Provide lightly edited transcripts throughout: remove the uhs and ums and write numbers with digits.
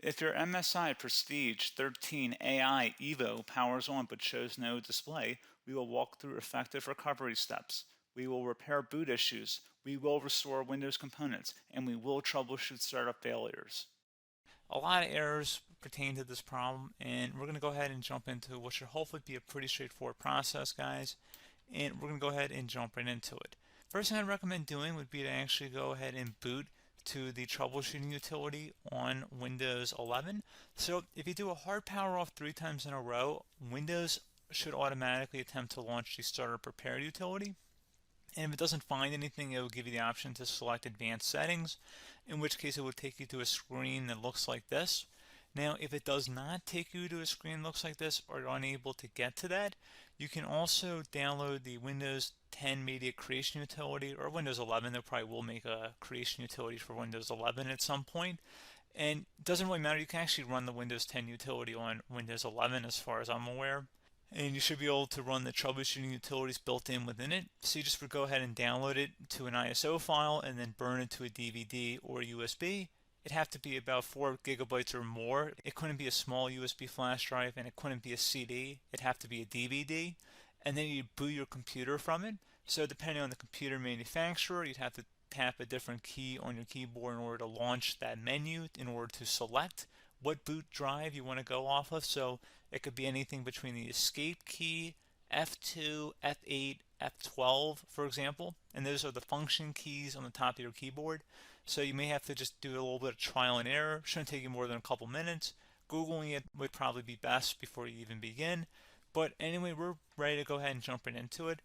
If your MSI Prestige 13 AI Evo powers on but shows no display, we will walk through effective recovery steps. We will repair boot issues, we will restore Windows components, and we will troubleshoot startup failures. A lot of errors pertain to this problem, and we're going to go ahead and jump into what should hopefully be a pretty straightforward process, guys. And we're going to go ahead and jump right into it. First thing I'd recommend doing would be to actually go ahead and boot to the troubleshooting utility on Windows 11. So if you do a hard power off 3 times in a row, Windows should automatically attempt to launch the startup repair utility. And if it doesn't find anything, it will give you the option to select advanced settings, in which case it will take you to a screen that looks like this. Now, if it does not take you to a screen that looks like this, or you're unable to get to that, you can also download the Windows 10 Media Creation Utility, or Windows 11. They probably will make a creation utility for Windows 11 at some point. And it doesn't really matter, you can actually run the Windows 10 utility on Windows 11 as far as I'm aware. And you should be able to run the troubleshooting utilities built in within it. So you just would go ahead and download it to an ISO file and then burn it to a DVD or USB. It'd have to be about 4 gigabytes or more. It couldn't be a small USB flash drive, and it couldn't be a CD. It'd have to be a DVD. And then you'd boot your computer from it. So depending on the computer manufacturer, you'd have to tap a different key on your keyboard in order to launch that menu, in order to select what boot drive you want to go off of. So it could be anything between the escape key, F2, F8, F12, for example, and those are the function keys on the top of your keyboard. So you may have to just do a little bit of trial and error. Shouldn't take you more than a couple minutes. Googling it would probably be best before you even begin. But anyway, we're ready to go ahead and jump right into it.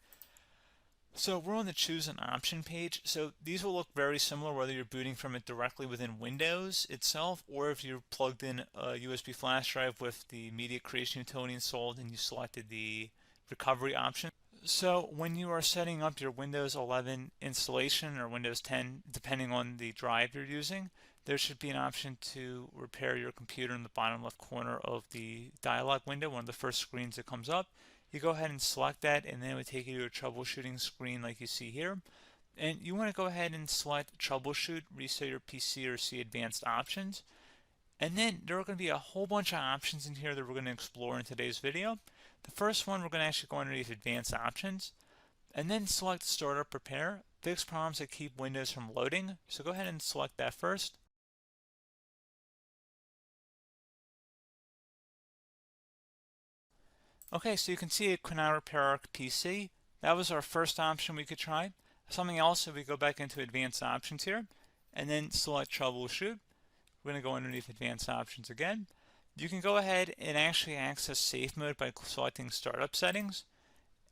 So we're on the choose an option page. So these will look very similar whether you're booting from it directly within Windows itself, or if you're plugged in a USB flash drive with the media creation utility installed and you selected the recovery option. So when you are setting up your Windows 11 installation or Windows 10, depending on the drive you're using, there should be an option to repair your computer in the bottom left corner of the dialog window, one of the first screens that comes up. You go ahead and select that, and then it would take you to a troubleshooting screen like you see here. And you want to go ahead and select troubleshoot, reset your PC, or see advanced options. And then there are going to be a whole bunch of options in here that we're going to explore in today's video. The first one, we're going to actually go underneath advanced options, and then select startup repair, fix problems that keep Windows from loading. So go ahead and select that first. Okay, so you can see it could now repair our PC. That was our first option we could try. Something else, if we go back into advanced options here, and then select troubleshoot, we're going to go underneath advanced options again. You can go ahead and actually access safe mode by selecting startup settings.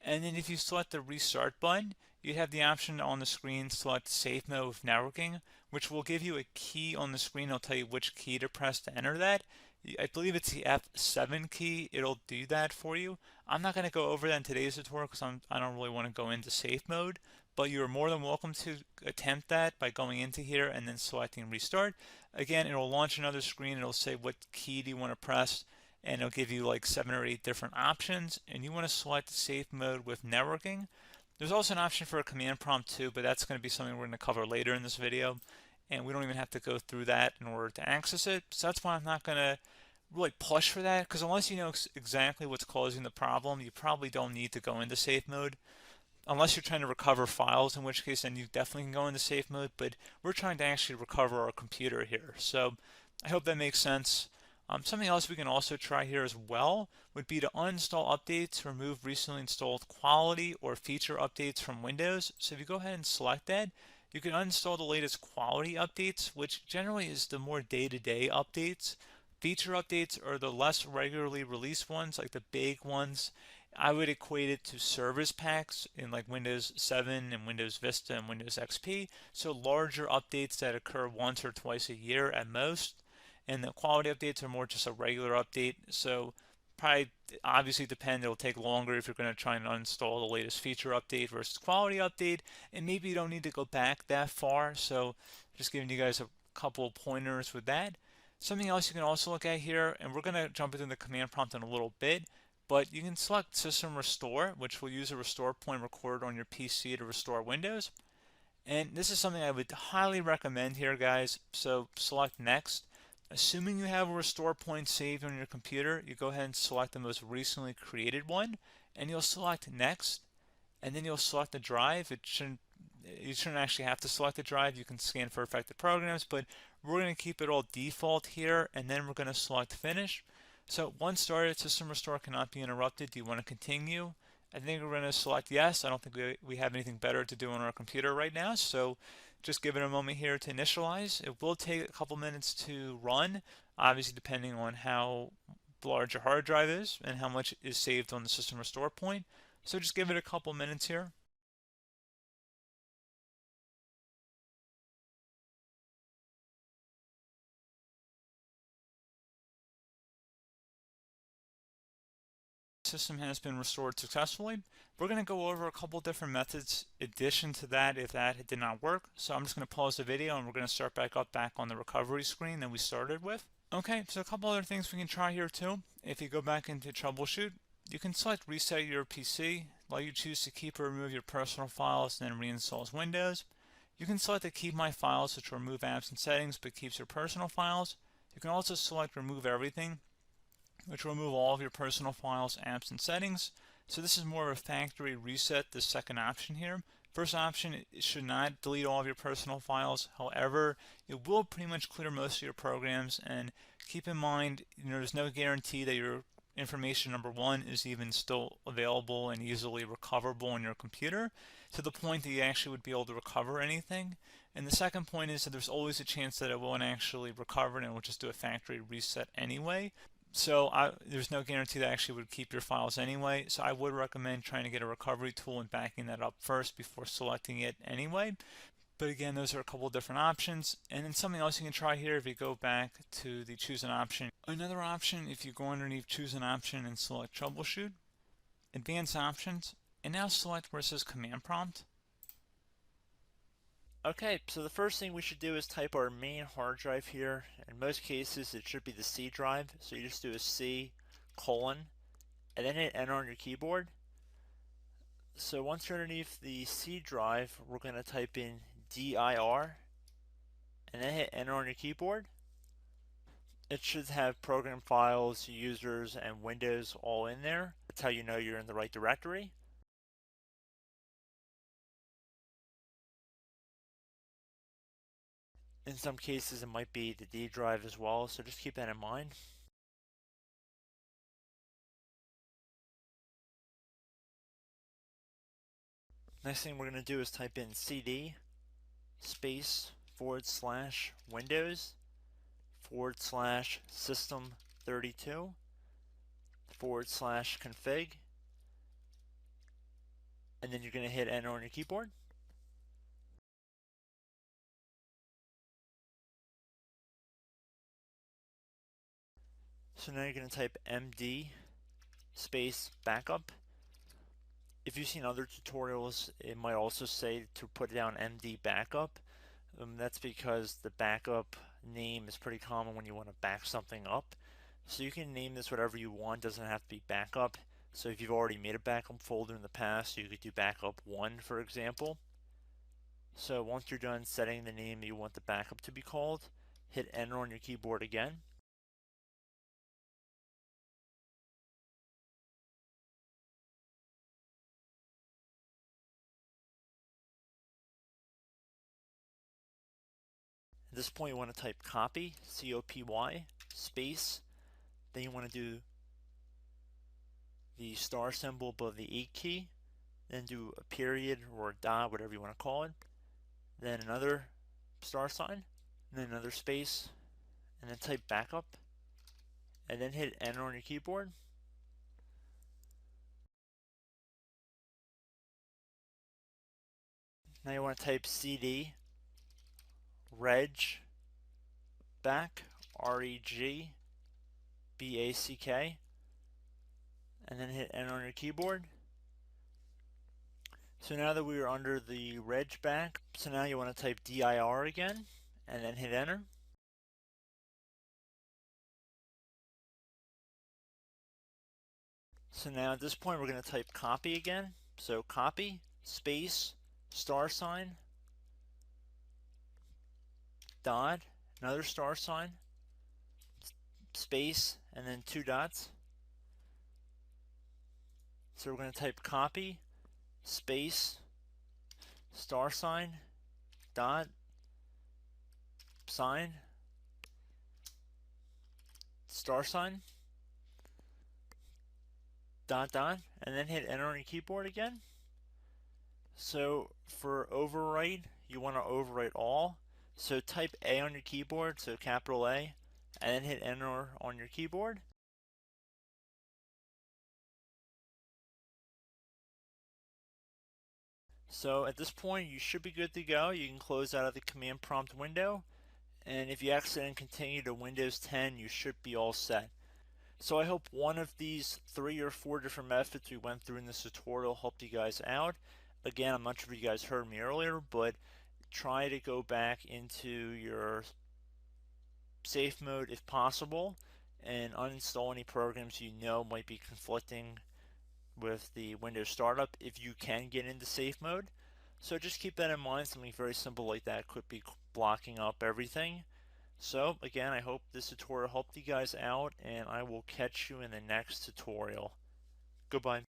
And then if you select the restart button, you have the option on the screen, select safe mode with networking, which will give you a key on the screen. It'll tell you which key to press to enter that. I believe it's the F7 key. It'll do that for you. I'm not going to go over that in today's tutorial because I don't really want to go into safe mode, but you're more than welcome to attempt that by going into here and then selecting restart. Again, it'll launch another screen. It'll say what key do you want to press, and it'll give you like 7 or 8 different options, and you want to select safe mode with networking. There's also an option for a command prompt too, but that's going to be something we're going to cover later in this video, and we don't even have to go through that in order to access it. So that's why I'm not going to really push for that, because unless you know exactly what's causing the problem, you probably don't need to go into safe mode. Unless you're trying to recover files, in which case then you definitely can go into safe mode, but we're trying to actually recover our computer here. So I hope that makes sense. Something else we can also try here as well would be to uninstall updates, remove recently installed quality or feature updates from Windows. So if you go ahead and select that, you can uninstall the latest quality updates, which generally is the more day-to-day updates. Feature updates are the less regularly released ones, like the big ones. I would equate it to service packs in like Windows 7 and Windows Vista and Windows XP. So larger updates that occur once or twice a year at most. And the quality updates are more just a regular update. So probably obviously depend, it'll take longer if you're going to try and uninstall the latest feature update versus quality update. And maybe you don't need to go back that far. So just giving you guys a couple of pointers with that. Something else you can also look at here, and we're going to jump into the command prompt in a little bit, but you can select System Restore, which will use a restore point recorded on your PC to restore Windows. And this is something I would highly recommend here, guys. So select Next. Assuming you have a restore point saved on your computer, you go ahead and select the most recently created one, and you'll select next, and then you'll select the drive. You shouldn't actually have to select the drive. You can scan for affected programs, but we're going to keep it all default here, and then we're going to select finish. So once started, system restore cannot be interrupted. Do you want to continue? I think we're going to select yes. I don't think we have anything better to do on our computer right now, so just give it a moment here to initialize. It will take a couple minutes to run, obviously depending on how large your hard drive is and how much is saved on the system restore point. So just give it a couple minutes here. System has been restored successfully. We're going to go over a couple different methods addition to that if that did not work. So I'm just going to pause the video and we're going to start back on the recovery screen that we started with. Okay, so a couple other things we can try here too. If you go back into Troubleshoot, you can select Reset Your PC, let you choose to keep or remove your personal files and then reinstalls Windows. You can select to keep my files, which will remove apps and settings but keeps your personal files. You can also select Remove Everything, which will remove all of your personal files, apps, and settings. So this is more of a factory reset, the second option here. First option, it should not delete all of your personal files. However, it will pretty much clear most of your programs. And keep in mind, there's no guarantee that your information, number one, is even still available and easily recoverable on your computer to the point that you actually would be able to recover anything. And the second point is that there's always a chance that it won't actually recover and it will just do a factory reset anyway. So there's no guarantee that actually would keep your files anyway. So I would recommend trying to get a recovery tool and backing that up first before selecting it anyway. But again, those are a couple different options. And then something else you can try here if you go back to the choose an option. Another option, if you go underneath choose an option and select troubleshoot, advanced options, and now select where it says command prompt. Okay, so the first thing we should do is type our main hard drive here. In most cases, it should be the C drive. So you just do a C colon and then hit enter on your keyboard. So once you're underneath the C drive, we're going to type in dir and then hit enter on your keyboard. It should have program files, users, and Windows all in there. That's how you know you're in the right directory. In some cases, it might be the D drive as well, so just keep that in mind. Next thing we're going to do is type in cd space / Windows / system 32 / config, and then you're going to hit enter on your keyboard. So now you're going to type md space backup. If you've seen other tutorials, it might also say to put down md backup. That's because the backup name is pretty common when you want to back something up. So you can name this whatever you want, doesn't have to be backup. So if you've already made a backup folder in the past, you could do backup 1, for example. So once you're done setting the name you want the backup to be called, hit enter on your keyboard again. At this point you want to type copy, C-O-P-Y, space, then you want to do the star symbol above the 8 key, then do a period or a dot, whatever you want to call it, then another star sign, and then another space, and then type backup, and then hit enter on your keyboard. Now you want to type cd reg back, REG BACK, and then hit enter on your keyboard. So now that we are under the reg back, so now you want to type dir again, and then hit enter. So now at this point we're going to type copy again. So copy, space, star sign, dot, another star sign, space, and then 2 dots. So we're going to type copy, space, star sign, dot, sign, star sign, dot, dot, and then hit enter on your keyboard again. So for overwrite, you want to overwrite all. So type A on your keyboard, so capital A, and then hit enter on your keyboard. So at this point, you should be good to go. You can close out of the command prompt window, and if you accidentally continue to Windows 10, you should be all set. So I hope one of these 3 or 4 different methods we went through in this tutorial helped you guys out. Again, I'm not sure if you guys heard me earlier, but try to go back into your safe mode if possible and uninstall any programs you know might be conflicting with the Windows startup if you can get into safe mode. So just keep that in mind. Something very simple like that could be blocking up everything. So again, I hope this tutorial helped you guys out, and I will catch you in the next tutorial. Goodbye.